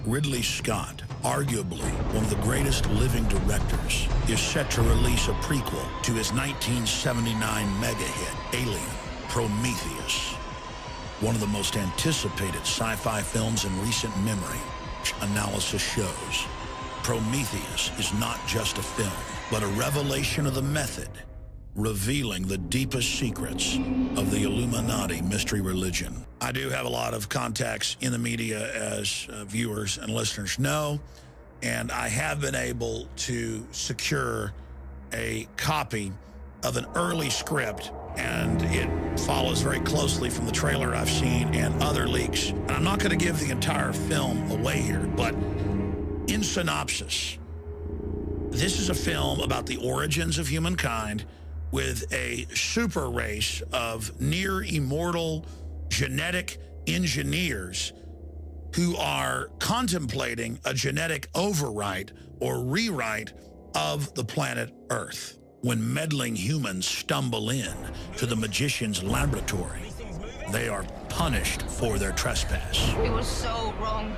Ridley Scott, arguably one of the greatest living directors, is set to release a prequel to his 1979 mega hit, Alien: Prometheus. One of the most anticipated sci-fi films in recent memory, analysis shows. Prometheus is not just a film, but a revelation of the method, revealing the deepest secrets of the Illuminati mystery religion. I do have a lot of contacts in the media, as viewers and listeners know, and I have been able to secure a copy of an early script, and it follows very closely from the trailer I've seen and other leaks. And I'm not going to give the entire film away here, but in synopsis, this is a film about the origins of humankind with a super race of near immortal genetic engineers who are contemplating a genetic overwrite or rewrite of the planet Earth. When meddling humans stumble in to the magician's laboratory, they are punished for their trespass. It was so wrong.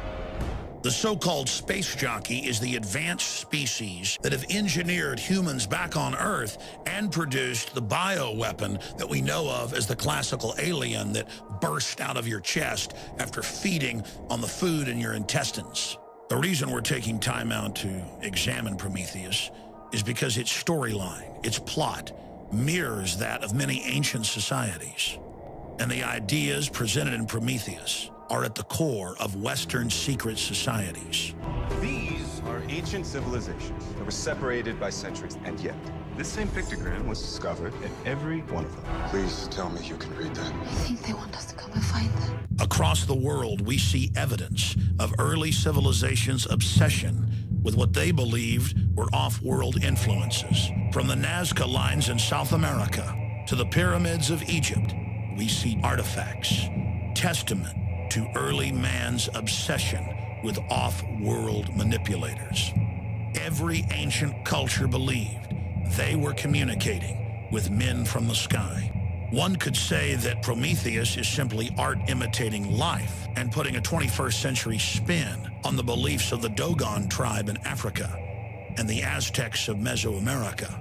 The so-called space jockey is the advanced species that have engineered humans back on Earth and produced the bioweapon that we know of as the classical alien that burst out of your chest after feeding on the food in your intestines. The reason we're taking time out to examine Prometheus is because its storyline, its plot, mirrors that of many ancient societies. And the ideas presented in Prometheus are at the core of Western secret societies. These are ancient civilizations that were separated by centuries, and yet this same pictogram was discovered in every one of them. Please tell me you can read that. I think they want us to come and find them. Across the world, we see evidence of early civilizations' obsession with what they believed were off-world influences. From the Nazca lines in South America to the pyramids of Egypt, we see artifacts, testament to early man's obsession with off-world manipulators. Every ancient culture believed they were communicating with men from the sky. One could say that Prometheus is simply art imitating life and putting a 21st century spin on the beliefs of the Dogon tribe in Africa and the Aztecs of Mesoamerica.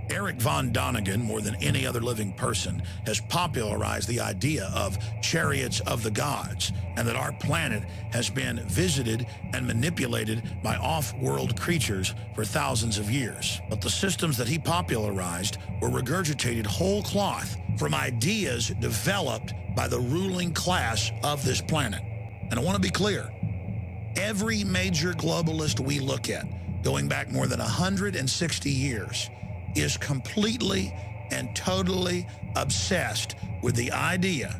Eric von Däniken, more than any other living person, has popularized the idea of chariots of the gods, and that our planet has been visited and manipulated by off-world creatures for thousands of years. But the systems that he popularized were regurgitated whole cloth from ideas developed by the ruling class of this planet. And I want to be clear, every major globalist we look at, going back more than 160 years, is completely and totally obsessed with the idea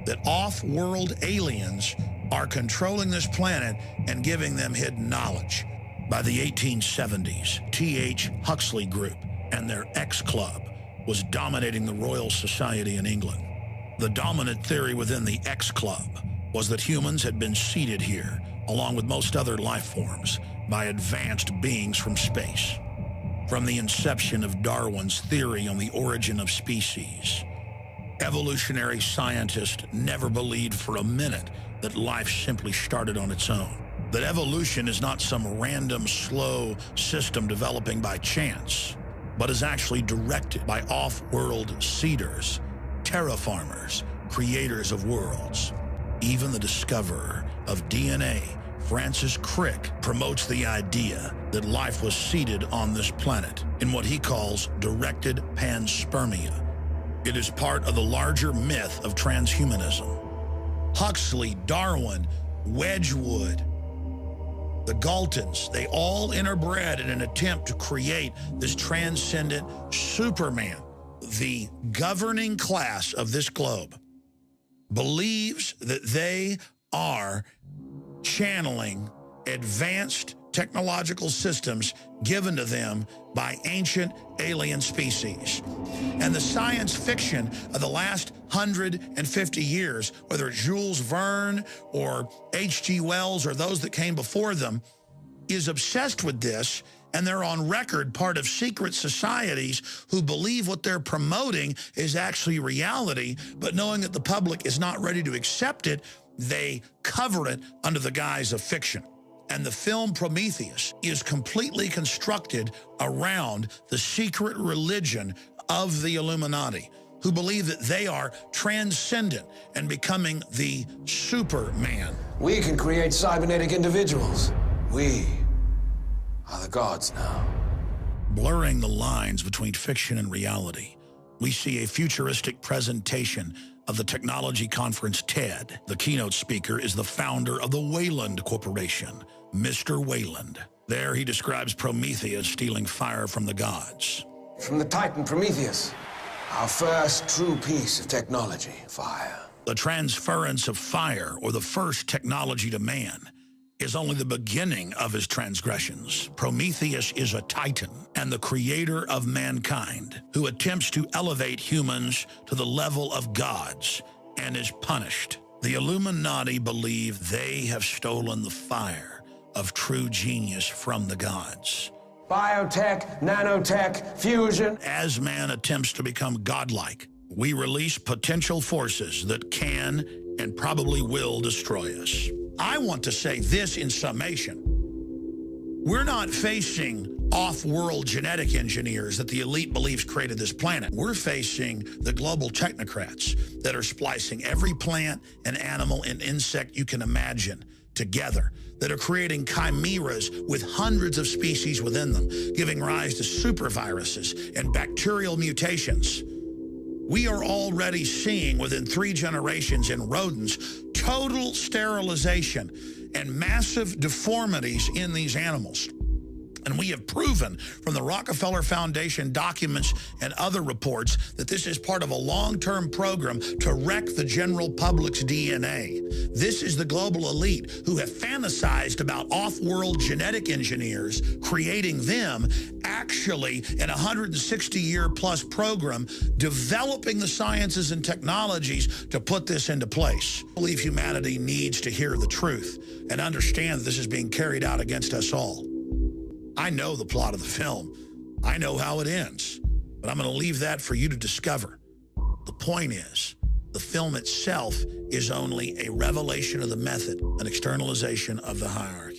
that off-world aliens are controlling this planet and giving them hidden knowledge. By the 1870s, T.H. Huxley Group and their X Club was dominating the Royal Society in England. The dominant theory within the X Club was that humans had been seeded here, along with most other life forms, by advanced beings from space. From the inception of Darwin's theory on the origin of species, evolutionary scientists never believed for a minute that life simply started on its own. That evolution is not some random, slow system developing by chance, but is actually directed by off-world seeders, terraformers, creators of worlds. Even the discoverer of DNA, Francis Crick, promotes the idea that life was seeded on this planet in what he calls directed panspermia. It is part of the larger myth of transhumanism. Huxley, Darwin, Wedgwood, the Galtons, they all interbred in an attempt to create this transcendent Superman. The governing class of this globe believes that they are channeling advanced technological systems given to them by ancient alien species. And the science fiction of the last 150 years, whether it's Jules Verne or H.G. Wells or those that came before them, is obsessed with this, and they're on record part of secret societies who believe what they're promoting is actually reality, but knowing that the public is not ready to accept it, They cover it under the guise of fiction. And the film Prometheus is completely constructed around the secret religion of the Illuminati, who believe that they are transcendent and becoming the Superman. We can create cybernetic individuals. We are the gods now. Blurring the lines between fiction and reality, we see a futuristic presentation of the technology conference TED. The keynote speaker is the founder of the Wayland Corporation, Mr. Wayland. There he describes Prometheus stealing fire from the gods. From the Titan Prometheus, our first true piece of technology, fire. The transference of fire, or the first technology to man, is only the beginning of his transgressions. Prometheus is a Titan and the creator of mankind who attempts to elevate humans to the level of gods and is punished. The Illuminati believe they have stolen the fire of true genius from the gods. Biotech, nanotech, fusion. As man attempts to become godlike, we release potential forces that can and probably will destroy us. I want to say this in summation. We're not facing off-world genetic engineers that the elite believes created this planet. We're facing the global technocrats that are splicing every plant and animal and insect you can imagine together, that are creating chimeras with hundreds of species within them, giving rise to superviruses and bacterial mutations. We are already seeing within 3 generations in rodents total sterilization and massive deformities in these animals. And we have proven from the Rockefeller Foundation documents and other reports that this is part of a long-term program to wreck the general public's DNA. This is the global elite who have fantasized about off-world genetic engineers, creating them actually in a 160-year-plus program, developing the sciences and technologies to put this into place. I believe humanity needs to hear the truth and understand that this is being carried out against us all. I know the plot of the film. I know how it ends, but I'm going to leave that for you to discover. The point is, the film itself is only a revelation of the method, an externalization of the hierarchy.